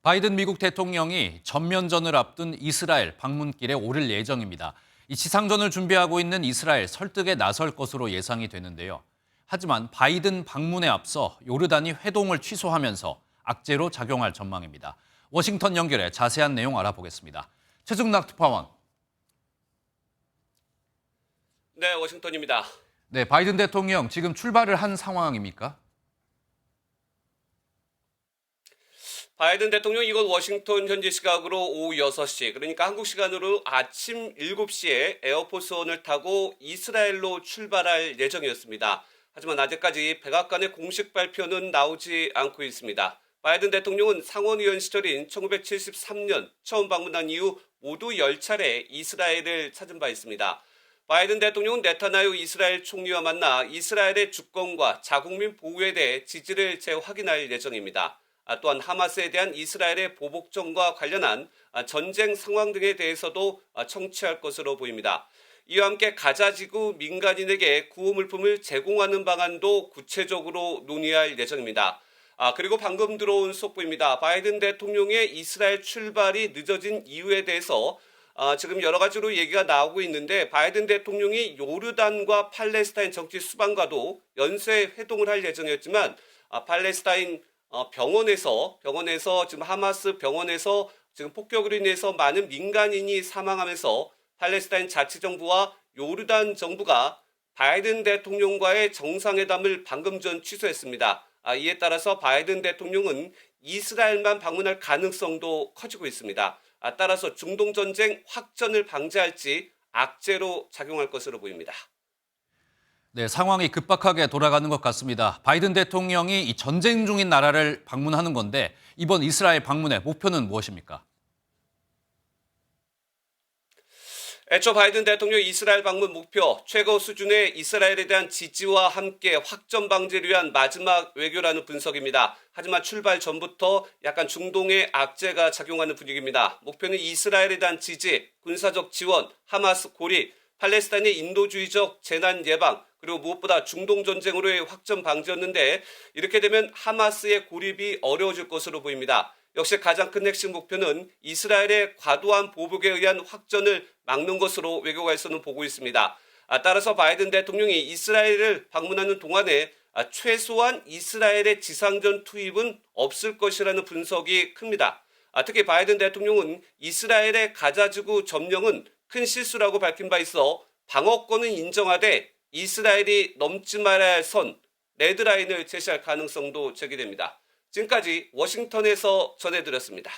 바이든 미국 대통령이 전면전을 앞둔 이스라엘 방문길에 오를 예정입니다. 이 지상전을 준비하고 있는 이스라엘 설득에 나설 것으로 예상이 되는데요. 하지만 바이든 방문에 앞서 요르단이 회동을 취소하면서 악재로 작용할 전망입니다. 워싱턴 연결해 자세한 내용 알아보겠습니다. 최중락 특파원. 네, 워싱턴입니다. 네, 바이든 대통령 지금 출발을 한 상황입니까? 바이든 대통령 이곳 워싱턴 현지 시각으로 오후 6시, 그러니까 한국 시간으로 아침 7시에 에어포스원을 타고 이스라엘로 출발할 예정이었습니다. 하지만 아직까지 백악관의 공식 발표는 나오지 않고 있습니다. 바이든 대통령은 상원의원 시절인 1973년 처음 방문한 이후 모두 10차례 이스라엘을 찾은 바 있습니다. 바이든 대통령은 네타냐후 이스라엘 총리와 만나 이스라엘의 주권과 자국민 보호에 대해 지지를 재확인할 예정입니다. 또한 하마스에 대한 이스라엘의 보복전과 관련한 전쟁 상황 등에 대해서도 청취할 것으로 보입니다. 이와 함께 가자지구 민간인에게 구호 물품을 제공하는 방안도 구체적으로 논의할 예정입니다. 그리고 방금 들어온 속보입니다. 바이든 대통령의 이스라엘 출발이 늦어진 이유에 대해서 지금 여러 가지로 얘기가 나오고 있는데, 바이든 대통령이 요르단과 팔레스타인 정치 수반과도 연쇄 회동을 할 예정이었지만 팔레스타인 병원에서 지금 하마스 병원에서 지금 폭격으로 인해서 많은 민간인이 사망하면서 팔레스타인 자치정부와 요르단 정부가 바이든 대통령과의 정상회담을 방금 전 취소했습니다. 이에 따라서 바이든 대통령은 이스라엘만 방문할 가능성도 커지고 있습니다. 따라서 중동 전쟁 확전을 방지할지 악재로 작용할 것으로 보입니다. 네, 상황이 급박하게 돌아가는 것 같습니다. 바이든 대통령이 이 전쟁 중인 나라를 방문하는 건데 이번 이스라엘 방문의 목표는 무엇입니까? 애초 바이든 대통령 이스라엘 방문 목표, 최고 수준의 이스라엘에 대한 지지와 함께 확전 방지를 위한 마지막 외교라는 분석입니다. 하지만 출발 전부터 약간 중동의 악재가 작용하는 분위기입니다. 목표는 이스라엘에 대한 지지, 군사적 지원, 하마스 고립, 팔레스타인의 인도주의적 재난 예방, 그리고 무엇보다 중동 전쟁으로의 확전 방지였는데, 이렇게 되면 하마스의 고립이 어려워질 것으로 보입니다. 역시 가장 큰 핵심 목표는 이스라엘의 과도한 보복에 의한 확전을 막는 것으로 외교관에서는 보고 있습니다. 따라서 바이든 대통령이 이스라엘을 방문하는 동안에 최소한 이스라엘의 지상전 투입은 없을 것이라는 분석이 큽니다. 특히 바이든 대통령은 이스라엘의 가자지구 점령은 큰 실수라고 밝힌 바 있어 방어권은 인정하되 이스라엘이 넘지 말아야 할 선, 레드라인을 제시할 가능성도 제기됩니다. 지금까지 워싱턴에서 전해드렸습니다.